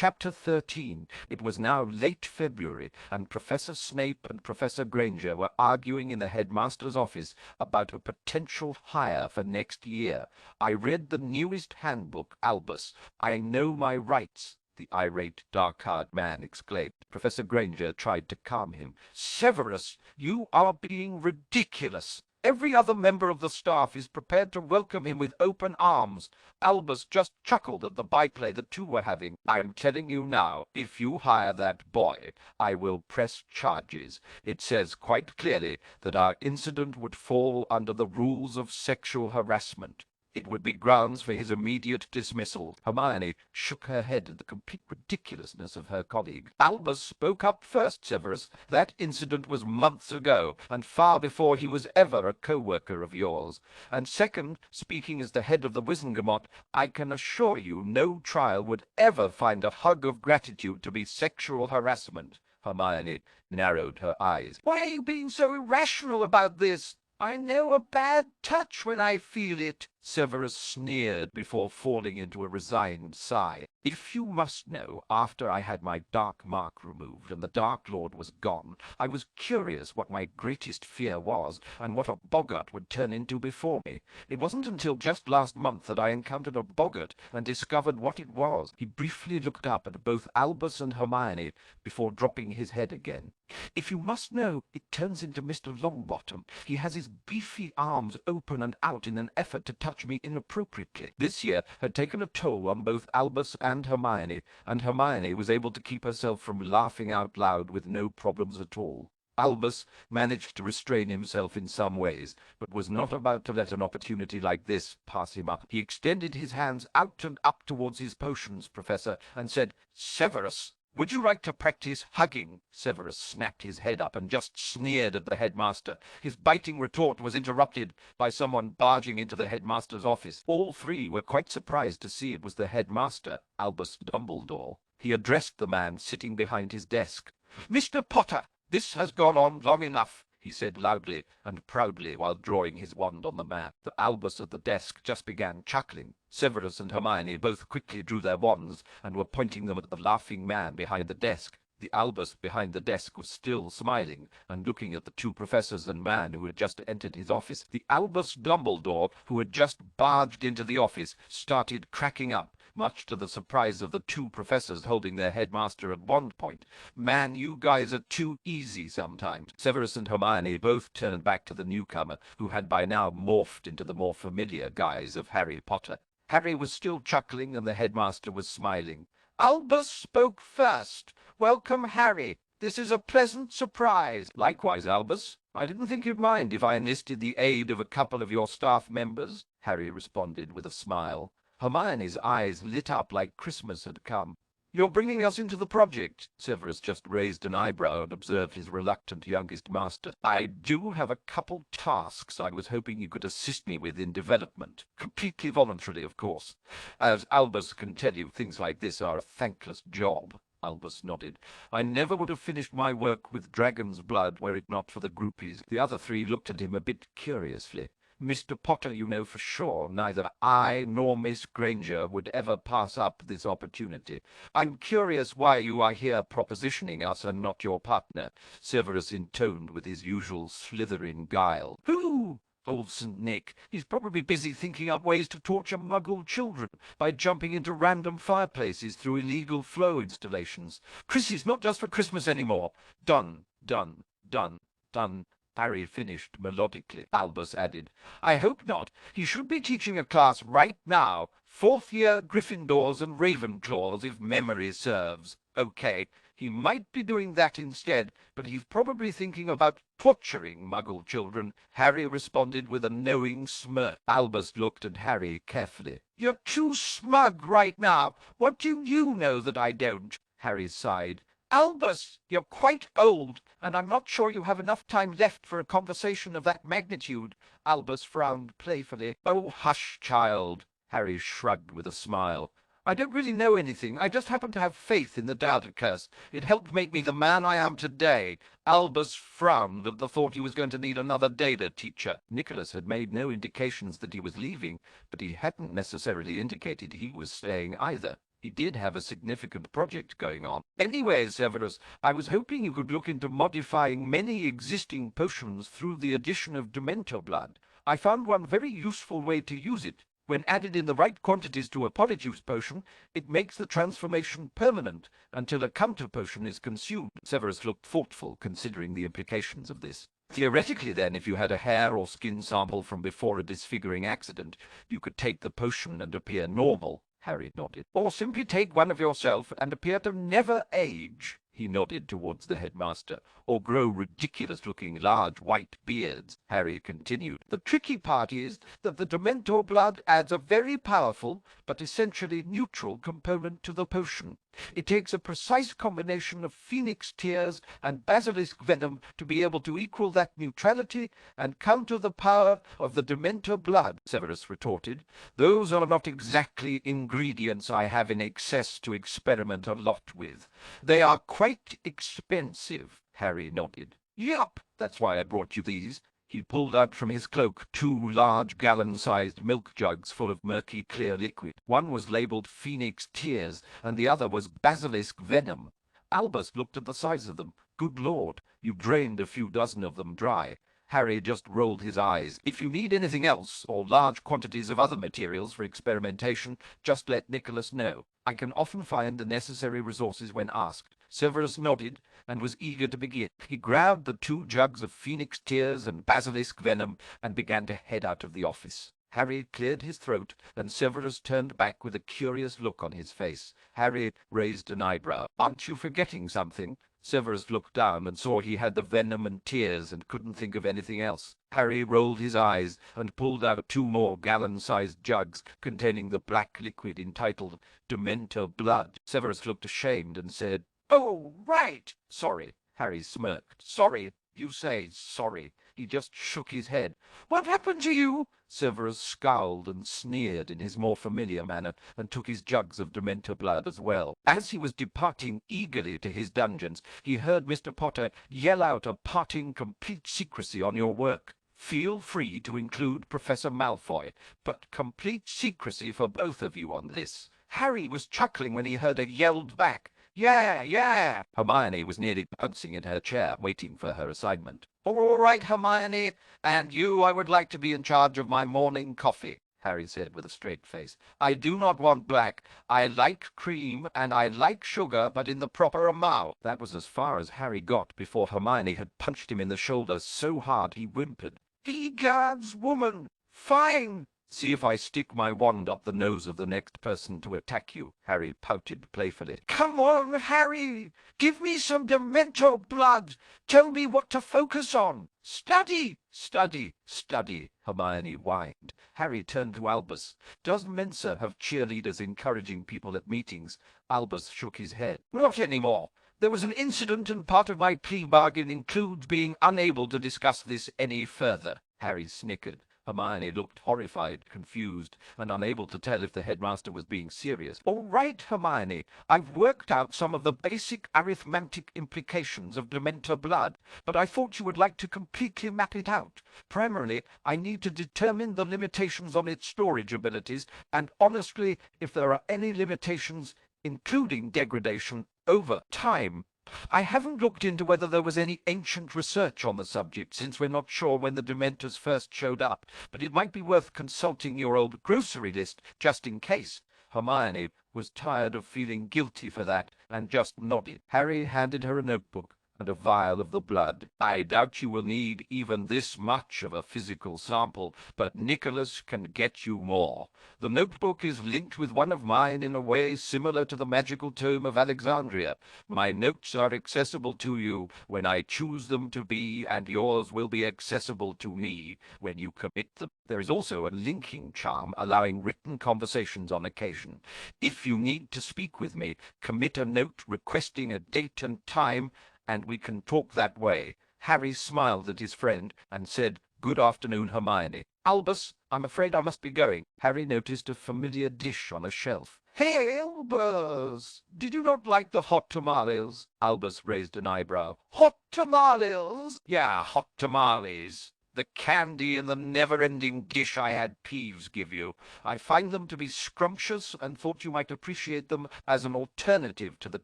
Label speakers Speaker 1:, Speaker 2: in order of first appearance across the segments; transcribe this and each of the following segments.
Speaker 1: Chapter 13. It was now late February, and Professor Snape and Professor Granger were arguing in the headmaster's office about a potential hire for next year. I read the newest handbook, Albus. I know my rights, the irate, dark-haired man exclaimed. Professor Granger tried to calm him. Severus, you are being ridiculous. Every other member of the staff is prepared to welcome him with open arms. Albus just chuckled at the byplay the two were having. I am telling you now, if you hire that boy, I will press charges. It says quite clearly that our incident would fall under the rules of sexual harassment. It would be grounds for his immediate dismissal. Hermione shook her head at the complete ridiculousness of her colleague. Albus spoke up first, Severus. That incident was months ago, and far before he was ever a co-worker of yours. And second, speaking as the head of the Wizengamot, I can assure you no trial would ever find a hug of gratitude to be sexual harassment. Hermione narrowed her eyes. Why are you being so irrational about this? I know a bad touch when I feel it. Severus sneered before falling into a resigned sigh. If you must know, after I had my dark mark removed and the Dark Lord was gone, I was curious what my greatest fear was and what a boggart would turn into before me. It wasn't until just last month that I encountered a boggart and discovered what it was. He briefly looked up at both Albus and Hermione before dropping his head again. If you must know, it turns into Mr. Longbottom. He has his beefy arms open and out in an effort to touch me inappropriately. This year had taken a toll on both Albus and Hermione was able to keep herself from laughing out loud with no problems at all. Albus managed to restrain himself in some ways, but was not about to let an opportunity like this pass him up. He extended his hands out and up towards his potions, Professor, and said, Severus, would you like to practice hugging? Severus snapped his head up and just sneered at the headmaster. His biting retort was interrupted by someone barging into the headmaster's office. All three were quite surprised to see it was the headmaster, Albus Dumbledore. He addressed the man sitting behind his desk. Mr. Potter, this has gone on long enough, he said loudly and proudly while drawing his wand on the map. The Albus at the desk just began chuckling. Severus and Hermione both quickly drew their wands and were pointing them at the laughing man behind the desk. The Albus behind the desk was still smiling and looking at the two professors and man who had just entered his office. The Albus Dumbledore, who had just barged into the office, started cracking up, much to the surprise of the two professors holding their headmaster at wand point. Man, you guys are too easy sometimes. Severus and Hermione both turned back to the newcomer, who had by now morphed into the more familiar guise of Harry Potter. Harry was still chuckling and the headmaster was smiling. Albus spoke first. Welcome, Harry. This is a pleasant surprise. Likewise, Albus. I didn't think you'd mind if I enlisted the aid of a couple of your staff members, Harry responded with a smile. Hermione's eyes lit up like Christmas had come. You're bringing us into the project. Severus just raised an eyebrow and observed his reluctant youngest master. I do have a couple tasks I was hoping you could assist me with in development. Completely voluntarily, of course. As Albus can tell you, things like this are a thankless job. Albus nodded. I never would have finished my work with dragon's blood were it not for the groupies. The other three looked at him a bit curiously. Mr. Potter, you know for sure, neither I nor Miss Granger would ever pass up this opportunity. I'm curious why you are here propositioning us and not your partner, Severus intoned with his usual slithering guile. Who? Old St. Nick. He's probably busy thinking up ways to torture Muggle children by jumping into random fireplaces through illegal flow installations. Chrissy's not just for Christmas anymore. Done, done, done, done. Harry finished melodically. Albus added, I hope not. He should be teaching a class right now. 4th year Gryffindors and Ravenclaws, if memory serves. Okay, he might be doing that instead, but he's probably thinking about torturing Muggle children. Harry responded with a knowing smirk. Albus looked at Harry carefully. You're too smug right now. What do you know that I don't? Harry sighed. Albus, you're quite old, and I'm not sure you have enough time left for a conversation of that magnitude. Albus frowned playfully. Oh, hush, child. Harry shrugged with a smile. I don't really know anything. I just happen to have faith in the data curse. It helped make me the man I am today. Albus frowned at the thought he was going to need another data teacher. Nicholas had made no indications that he was leaving, but he hadn't necessarily indicated he was staying either. He did have a significant project going on. Anyway, Severus, I was hoping you could look into modifying many existing potions through the addition of Dementor blood. I found one very useful way to use it. When added in the right quantities to a polyjuice potion, it makes the transformation permanent until a counter potion is consumed. Severus looked thoughtful, considering the implications of this. Theoretically, then, if you had a hair or skin sample from before a disfiguring accident, you could take the potion and appear normal. Harry nodded. Or simply take one of yourself and appear to never age. He nodded towards the headmaster. Or grow ridiculous-looking large white beards. Harry continued. The tricky part is that the Dementor blood adds a very powerful, but essentially neutral component to the potion. It takes a precise combination of phoenix tears and basilisk venom to be able to equal that neutrality and counter the power of the Dementor blood, Severus retorted. Those are not exactly ingredients I have in excess to experiment a lot with. They are quite expensive. Harry nodded. Yup, that's why I brought you these. He pulled out from his cloak 2 large gallon-sized milk jugs full of murky clear liquid. One was labeled Phoenix Tears, and the other was Basilisk Venom. Albus looked at the size of them. Good Lord, you drained a few dozen of them dry. Harry just rolled his eyes. If you need anything else, or large quantities of other materials for experimentation, just let Nicholas know. I can often find the necessary resources when asked. Severus nodded and was eager to begin. He grabbed the 2 jugs of Phoenix Tears and Basilisk Venom and began to head out of the office. Harry cleared his throat, and Severus turned back with a curious look on his face. Harry raised an eyebrow. Aren't you forgetting something? Severus looked down and saw he had the venom and tears and couldn't think of anything else. Harry rolled his eyes and pulled out 2 more gallon-sized jugs containing the black liquid entitled Dementor blood. Severus looked ashamed and said, "Oh, right. Sorry." Harry smirked. "Sorry? You say sorry." He just shook his head. "What happened to you?" Severus scowled and sneered in his more familiar manner and took his jugs of Dementor blood as well. As he was departing eagerly to his dungeons, he heard Mr. Potter yell out a parting complete secrecy on your work. Feel free to include Professor Malfoy, but complete secrecy for both of you on this. Harry was chuckling when he heard a yelled back, "Yeah, yeah!" Hermione was nearly bouncing in her chair, waiting for her assignment. "All right, Hermione, and you, I would like to be in charge of my morning coffee," Harry said with a straight face. "I do not want black. I like cream, and I like sugar, but in the proper amount." That was as far as Harry got before Hermione had punched him in the shoulder so hard he whimpered. "Egads, woman! Fine! See if I stick my wand up the nose of the next person to attack you," Harry pouted playfully. "Come on, Harry! Give me some Dementor blood! Tell me what to focus on! Study! Study! Study!" Hermione whined. Harry turned to Albus. "Does Mensa have cheerleaders encouraging people at meetings?" Albus shook his head. "Not anymore. There was an incident, and part of my plea bargain includes being unable to discuss this any further." Harry snickered. Hermione looked horrified, confused, and unable to tell if the headmaster was being serious. "All right, Hermione, I've worked out some of the basic arithmetic implications of Dementor blood, but I thought you would like to completely map it out. Primarily, I need to determine the limitations on its storage abilities, and honestly, if there are any limitations, including degradation, over time. I haven't looked into whether there was any ancient research on the subject, since we're not sure when the Dementors first showed up, but it might be worth consulting your old grocery list, just in case." Hermione was tired of feeling guilty for that, and just nodded. Harry handed her a notebook and a vial of the blood. "I doubt you will need even this much of a physical sample, but Nicholas can get you more. The notebook is linked with one of mine in a way similar to the magical tome of Alexandria. My notes are accessible to you when I choose them to be, and yours will be accessible to me when you commit them. There is also a linking charm allowing written conversations on occasion. If you need to speak with me, commit a note requesting a date and time, and we can talk that way." Harry smiled at his friend and said, "Good afternoon, Hermione. Albus, I'm afraid I must be going." Harry noticed a familiar dish on a shelf. "Hey, Albus! Did you not like the hot tamales?" Albus raised an eyebrow. "Hot tamales?" "Yeah, hot tamales." The candy in the never-ending dish I had Peeves give you. I find them to be scrumptious and thought you might appreciate them as an alternative to the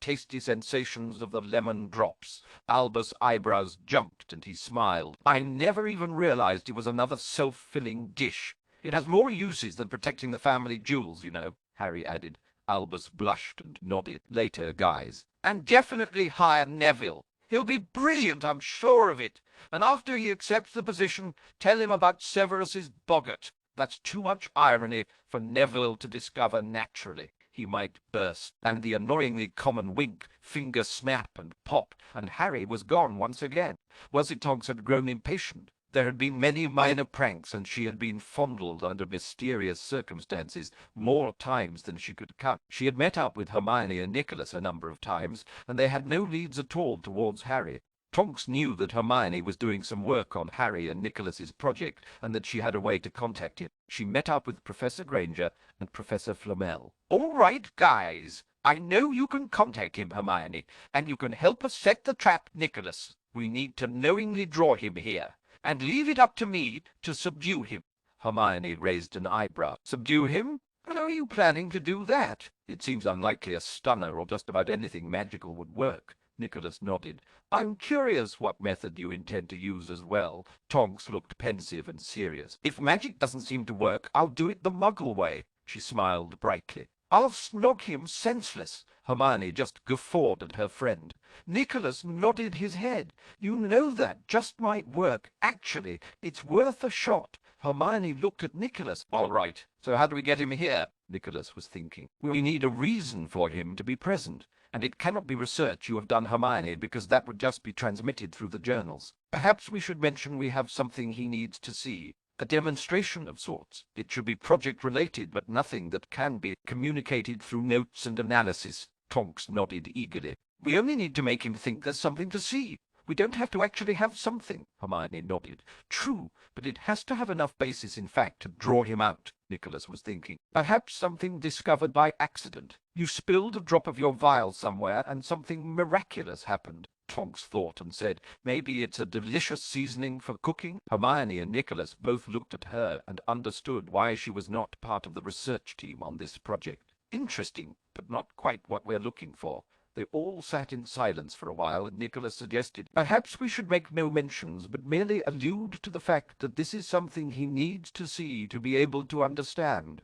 Speaker 1: tasty sensations of the lemon drops. Albus' eyebrows jumped and he smiled. I never even realized it was another self-filling dish. It has more uses than protecting the family jewels, you know, Harry added. Albus blushed and nodded. Later, guys. And definitely hire Neville. He'll be brilliant, I'm sure of it. And after he accepts the position, tell him about Severus's boggart. That's too much irony for Neville to discover naturally. He might burst, and the annoyingly common wink, finger snap and pop, and Harry was gone once again. Wellesley Tonks had grown impatient. There had been many minor pranks, and she had been fondled under mysterious circumstances more times than she could count. She had met up with Hermione and Nicholas a number of times, and they had no leads at all towards Harry. Tonks knew that Hermione was doing some work on Harry and Nicholas's project, and that she had a way to contact him. She met up with Professor Granger and Professor Flamel. "All right, guys. I know you can contact him, Hermione, and you can help us set the trap, Nicholas. We need to knowingly draw him here, and leave it up to me to subdue him." Hermione raised an eyebrow. "Subdue him? How are you planning to do that? It seems unlikely a stunner or just about anything magical would work." Nicholas nodded. "I'm curious what method you intend to use as well." Tonks looked pensive and serious. "If magic doesn't seem to work, I'll do it the Muggle way." She smiled brightly. "I'll snog him senseless." Hermione just guffawed at her friend. Nicholas nodded his head. "You know that just might work. Actually, it's worth a shot." Hermione looked at Nicholas. "All right, so how do we get him here?" Nicholas was thinking. "We need a reason for him to be present. And it cannot be research you have done, Hermione, because that would just be transmitted through the journals. Perhaps we should mention we have something he needs to see. A demonstration of sorts. It should be project-related, but nothing that can be communicated through notes and analysis." Tonks nodded eagerly. "We only need to make him think there's something to see. We don't have to actually have something." Hermione nodded. "True, but it has to have enough basis in fact to draw him out," Nicholas was thinking. "Perhaps something discovered by accident. You spilled a drop of your vial somewhere, and something miraculous happened." Tonks thought and said, "Maybe it's a delicious seasoning for cooking." Hermione and Nicholas both looked at her and understood why she was not part of the research team on this project. "Interesting, but not quite what we're looking for." They all sat in silence for a while, and Nicholas suggested, "Perhaps we should make no mentions, but merely allude to the fact that this is something he needs to see to be able to understand.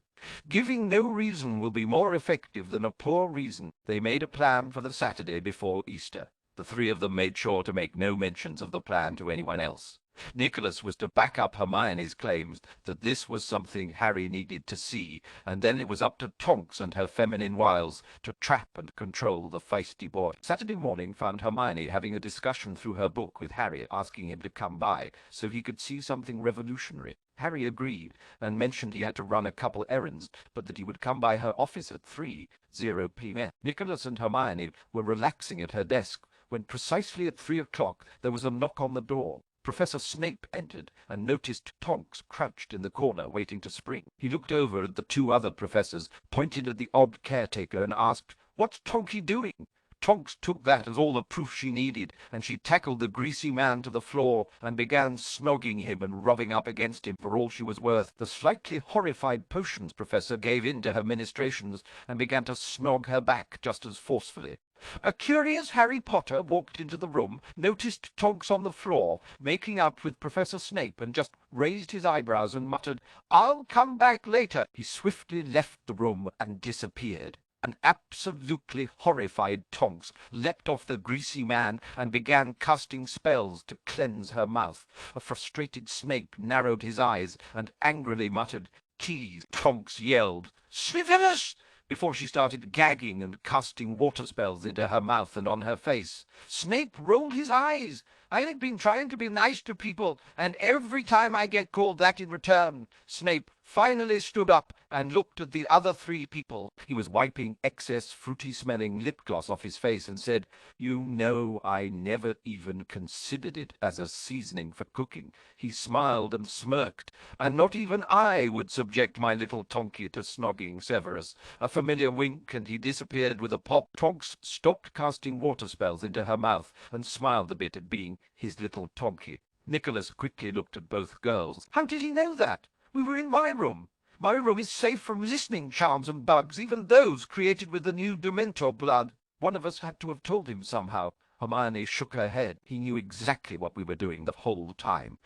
Speaker 1: Giving no reason will be more effective than a poor reason." They made a plan for the Saturday before Easter. The three of them made sure to make no mentions of the plan to anyone else. Nicholas was to back up Hermione's claims that this was something Harry needed to see, and then it was up to Tonks and her feminine wiles to trap and control the feisty boy. Saturday morning found Hermione having a discussion through her book with Harry, asking him to come by so he could see something revolutionary. Harry agreed, and mentioned he had to run a couple errands, but that he would come by her office at 3:00 p.m. Nicholas and Hermione were relaxing at her desk when precisely at 3 o'clock there was a knock on the door. Professor Snape entered and noticed Tonks crouched in the corner waiting to spring. He looked over at the two other professors, pointed at the odd caretaker, and asked, "What's Tonky doing?" Tonks took that as all the proof she needed, and she tackled the greasy man to the floor and began snogging him and rubbing up against him for all she was worth. The slightly horrified potions professor gave in to her ministrations and began to snog her back just as forcefully. A curious Harry Potter walked into the room, noticed Tonks on the floor, making up with Professor Snape, and just raised his eyebrows and muttered, "I'll come back later." He swiftly left the room and disappeared. An absolutely horrified Tonks leapt off the greasy man and began casting spells to cleanse her mouth. A frustrated Snape narrowed his eyes and angrily muttered, "Tease." Tonks yelled, "Severus!" before she started gagging and casting water spells into her mouth and on her face. Snape rolled his eyes. "I've been trying to be nice to people, and every time I get called that in return." Snape finally stood up and looked at the other three people. He was wiping excess fruity-smelling lip gloss off his face and said, "You know, I never even considered it as a seasoning for cooking." He smiled and smirked, "And not even I would subject my little Tonky to snogging Severus." A familiar wink, and he disappeared with a pop. Tonks stopped casting water spells into her mouth and smiled a bit at being his little Tonky. Nicholas quickly looked at both girls. How did he know that? We were in my room. My room is safe from listening charms and bugs, even those created with the new Dementor blood. One of us had to have told him somehow. Hermione shook her head. He knew exactly what we were doing the whole time.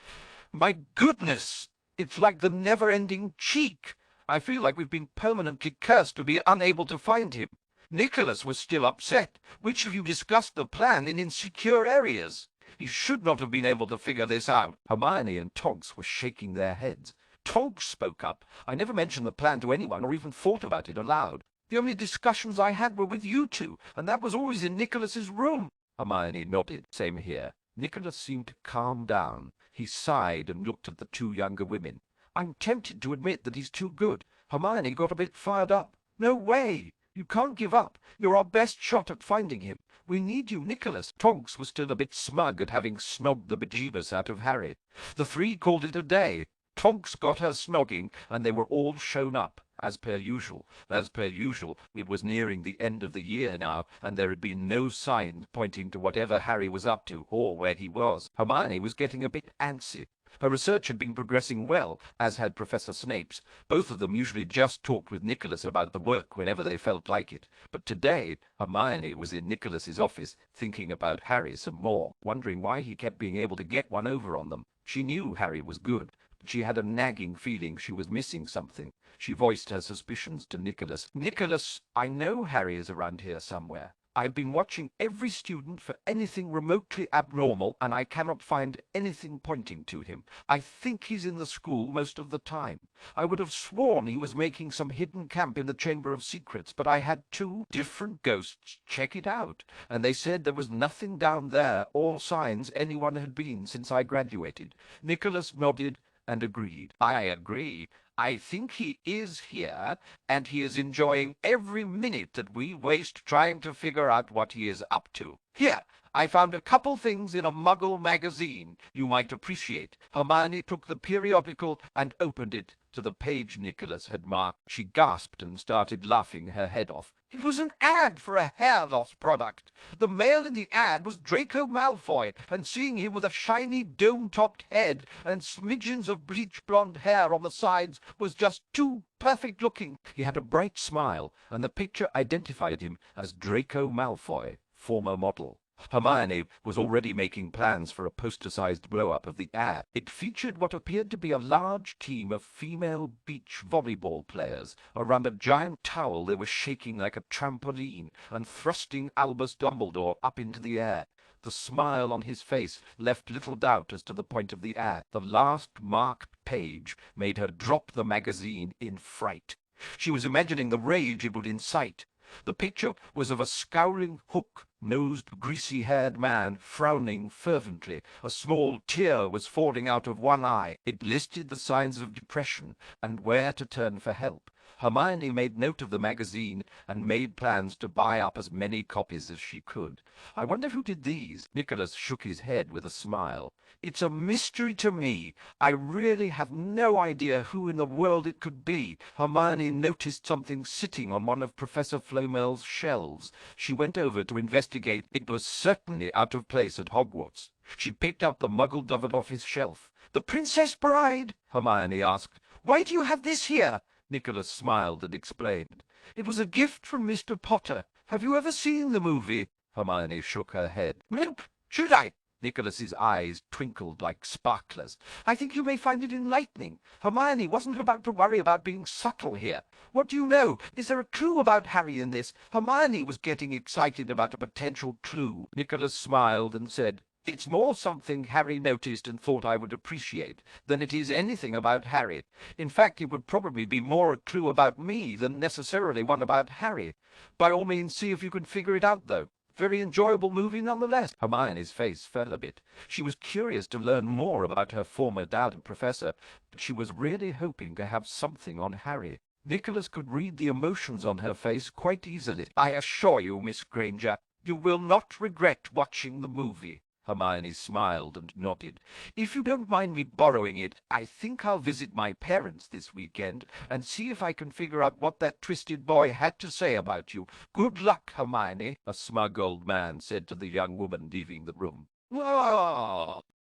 Speaker 1: My goodness! It's like the never-ending cheek. I feel like we've been permanently cursed to be unable to find him. Nicholas was still upset. Which of you discussed the plan in insecure areas? He should not have been able to figure this out. Hermione and Tonks were shaking their heads. Tonks spoke up. I never mentioned the plan to anyone or even thought about it aloud. The only discussions I had were with you two, and that was always in Nicholas's room. Hermione nodded. Same here. Nicholas seemed to calm down. He sighed and looked at the two younger women. I'm tempted to admit that he's too good. Hermione got a bit fired up. No way! You can't give up. You're our best shot at finding him. We need you, Nicholas. Tonks was still a bit smug at having snogged the bejeebus out of Harry. The three called it a day. Tonks got her snogging, and they were all shown up, as per usual. It was nearing the end of the year now, and there had been no sign pointing to whatever Harry was up to, or where he was. Hermione was getting a bit antsy. Her research had been progressing well, as had Professor Snape's. Both of them usually just talked with Nicholas about the work whenever they felt like it. But today, Hermione was in Nicholas's office, thinking about Harry some more, wondering why he kept being able to get one over on them. She knew Harry was good, but she had a nagging feeling she was missing something. She voiced her suspicions to Nicholas. Nicholas, I know Harry is around here somewhere. I've been watching every student for anything remotely abnormal, and I cannot find anything pointing to him. I think he's in the school most of the time. I would have sworn he was making some hidden camp in the Chamber of Secrets, but I had two different ghosts check it out, and they said there was nothing down there or signs anyone had been since I graduated. Nicholas nodded and agreed. I agree. I think he is here, and he is enjoying every minute that we waste trying to figure out what he is up to. Here, I found a couple things in a Muggle magazine you might appreciate. Hermione took the periodical and opened it to the page Nicholas had marked. She gasped and started laughing her head off. It was an ad for a hair loss product. The male in the ad was Draco Malfoy, and seeing him with a shiny dome-topped head and smidgens of bleach blonde hair on the sides was just too perfect looking. He had a bright smile, and the picture identified him as Draco Malfoy, former model. Hermione was already making plans for a poster-sized blow-up of the ad. It featured what appeared to be a large team of female beach volleyball players. Around a giant towel they were shaking like a trampoline and thrusting Albus Dumbledore up into the air. The smile on his face left little doubt as to the point of the ad. The last marked page made her drop the magazine in fright. She was imagining the rage it would incite. The picture was of a scowling, hook-nosed, greasy-haired man frowning fervently. A small tear was falling out of one eye. It listed the signs of depression and where to turn for help. Hermione made note of the magazine and made plans to buy up as many copies as she could. I wonder who did these? Nicholas shook his head with a smile. It's a mystery to me. I really have no idea who in the world it could be. Hermione noticed something sitting on one of Professor Flomel's shelves. She went over to investigate. It was certainly out of place at Hogwarts. She picked up the Muggle dovet off his shelf. The Princess Bride? Hermione asked. Why do you have this here? Nicholas smiled and explained. It was a gift from Mr. Potter. Have you ever seen the movie? Hermione shook her head. Nope. Should I? Nicholas's eyes twinkled like sparklers. I think you may find it enlightening. Hermione wasn't about to worry about being subtle here. What do you know? Is there a clue about Harry in this? Hermione was getting excited about a potential clue. Nicholas smiled and said, It's more something Harry noticed and thought I would appreciate than it is anything about Harry. In fact, it would probably be more a clue about me than necessarily one about Harry. By all means, see if you can figure it out, though. Very enjoyable movie nonetheless. Hermione's face fell a bit. She was curious to learn more about her former dad and professor, but she was really hoping to have something on Harry. Nicholas could read the emotions on her face quite easily. I assure you, Miss Granger, you will not regret watching the movie. Hermione smiled and nodded. If you don't mind me borrowing it, I think I'll visit my parents this weekend and see if I can figure out what that twisted boy had to say about you. Good luck, Hermione, a smug old man said to the young woman leaving the room. "Ah!"